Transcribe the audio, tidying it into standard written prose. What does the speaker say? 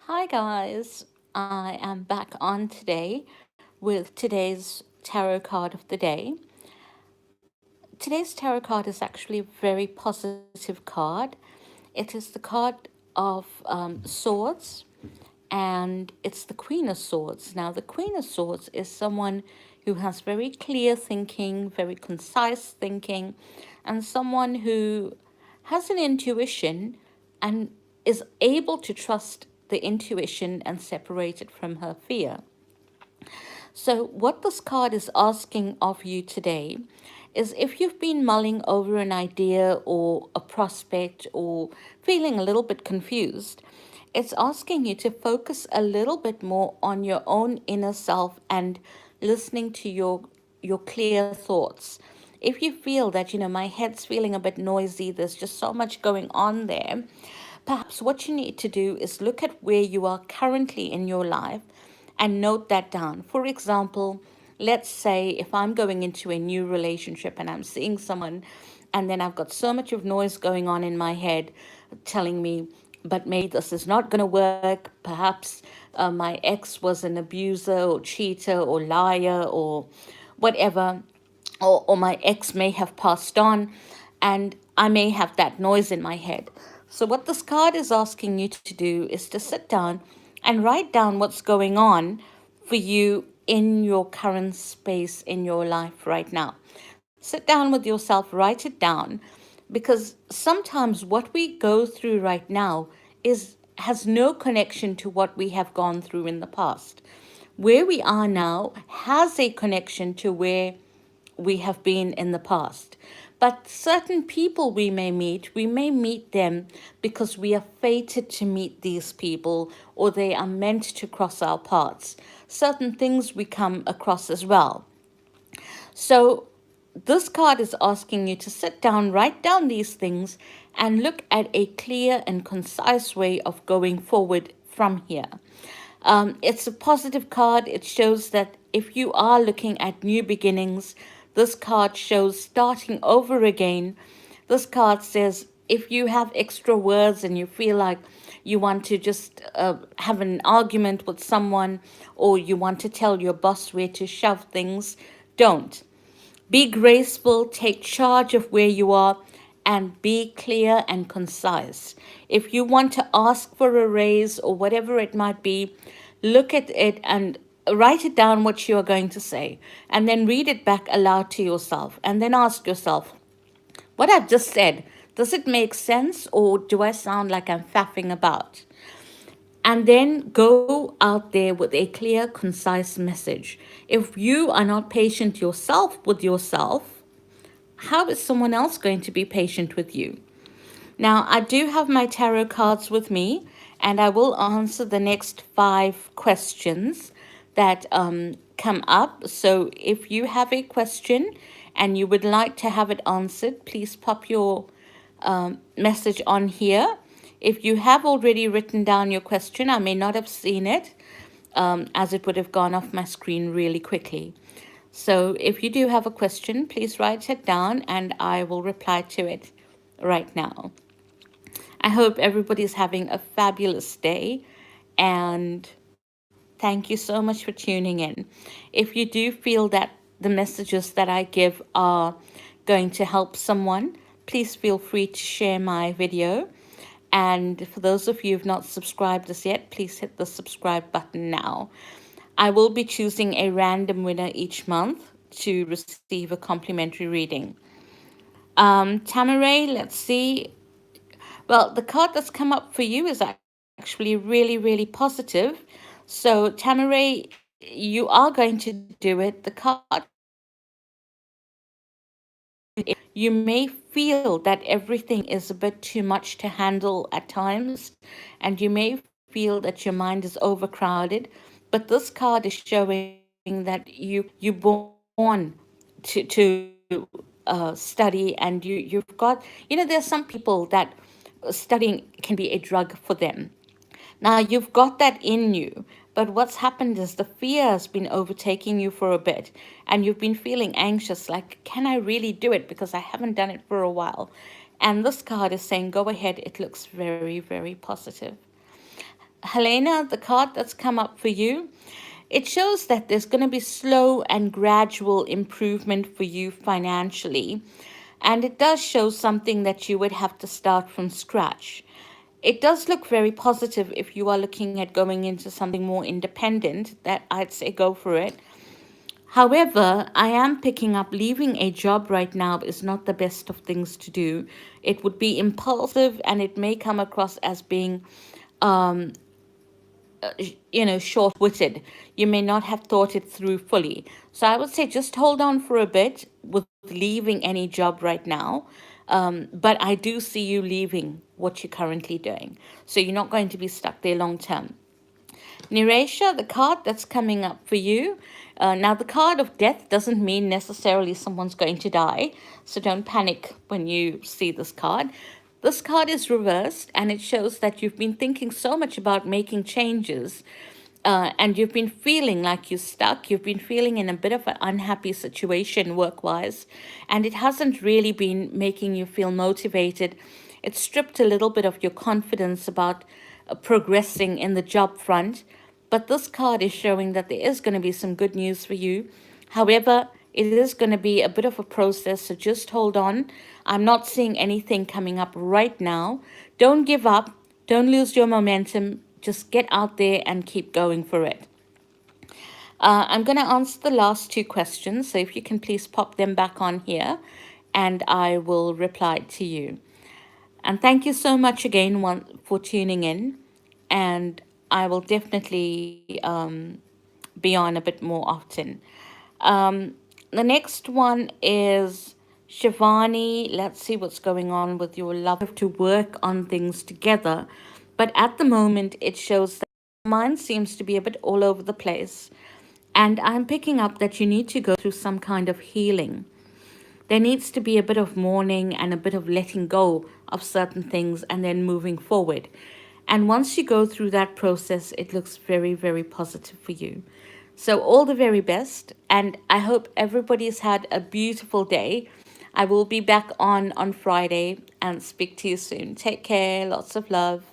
Hi, guys. I am back on today with today's tarot card of the day. Today's tarot card is actually a very positive card. It is the card of Swords, and it's the Queen of Swords. Now, the Queen of Swords is someone who has very clear thinking, very concise thinking, and someone who has an intuition and is able to trust the intuition and separate it from her fear. So, what this card is asking of you today is if you've been mulling over an idea or a prospect or feeling a little bit confused, it's asking you to focus a little bit more on your own inner self and listening to your clear thoughts. If you feel that, my head's feeling a bit noisy, there's just so much going on there, perhaps what you need to do is look at where you are currently in your life and note that down. For example, let's say if I'm going into a new relationship and I'm seeing someone, and then I've got so much of noise going on in my head telling me, but maybe this is not going to work. Perhaps my ex was an abuser or cheater or liar or whatever, or my ex may have passed on, and I may have that noise in my head. So, what this card is asking you to do is to sit down and write down what's going on for you in your current space in your life right now. Sit down with yourself, write it down, because sometimes what we go through right now is has no connection to what we have gone through in the past. Where we are now has a connection to where we have been in the past. But certain people we may meet them because we are fated to meet these people or they are meant to cross our paths. Certain things we come across as well. So, this card is asking you to sit down, write down these things, and look at a clear and concise way of going forward from here. It's a positive card. It shows that if you are looking at new beginnings, this card shows starting over again. This card says if you have extra words and you feel like you want to just have an argument with someone or you want to tell your boss where to shove things, don't. Be graceful, take charge of where you are, and be clear and concise. If you want to ask for a raise or whatever it might be, look at it and write it down what you are going to say, and then read it back aloud to yourself, and then ask yourself, what I've just said, does it make sense or do I sound like I'm faffing about? And then go out there with a clear, concise message. If you are not patient yourself with yourself, how is someone else going to be patient with you? Now, I do have my tarot cards with me, and I will answer the next 5 questions that come up. So, if you have a question and you would like to have it answered, please pop your message on here. If you have already written down your question, I may not have seen it as it would have gone off my screen really quickly. So if you do have a question, please write it down and I will reply to it right now. I hope everybody's having a fabulous day and thank you so much for tuning in. If you do feel that the messages that I give are going to help someone, please feel free to share my video. And for those of you who've not subscribed as yet, please hit the subscribe button now. I will be choosing a random winner each month to receive a complimentary reading. Tamaray, let's see. Well, the card that's come up for you is actually really, really positive. So, Tamaray, you are going to do it. The card you may feel that everything is a bit too much to handle at times, and you may feel that your mind is overcrowded. But this card is showing that you born to study, and you've got, there's some people that studying can be a drug for them. Now you've got that in you, but what's happened is the fear has been overtaking you for a bit, and you've been feeling anxious like, can I really do it? Because I haven't done it for a while. And this card is saying, go ahead, it looks very, very positive. Helena, the card that's come up for you, it shows that there's going to be slow and gradual improvement for you financially. And it does show something that you would have to start from scratch. It does look very positive if you are looking at going into something more independent, that I'd say go for it. However, I am picking up leaving a job right now is not the best of things to do. It would be impulsive and it may come across as being short-witted. You may not have thought it through fully. So I would say just hold on for a bit with leaving any job right now. But I do see you leaving what you're currently doing. So you're not going to be stuck there long term. Niresha, the card that's coming up for you. Now, the card of death doesn't mean necessarily someone's going to die, so don't panic when you see this card. This card is reversed, and it shows that you've been thinking so much about making changes, and you've been feeling like you're stuck. You've been feeling in a bit of an unhappy situation work wise, and it hasn't really been making you feel motivated. It stripped a little bit of your confidence about progressing in the job front. But this card is showing that there is going to be some good news for you. However, it is going to be a bit of a process, so just hold on. I'm not seeing anything coming up right now. Don't give up. Don't lose your momentum. Just get out there and keep going for it. I'm going to answer the last two questions, so if you can please pop them back on here, and I will reply to you. And thank you so much again for tuning in. And I will definitely be on a bit more often. The next one is Shivani. Let's see what's going on with your love to work on things together. But at the moment, it shows that mine seems to be a bit all over the place. And I'm picking up that you need to go through some kind of healing. There needs to be a bit of mourning and a bit of letting go of certain things and then moving forward. And once you go through that process, it looks very, very positive for you. So, all the very best. And I hope everybody's had a beautiful day. I will be back on Friday and speak to you soon. Take care. Lots of love.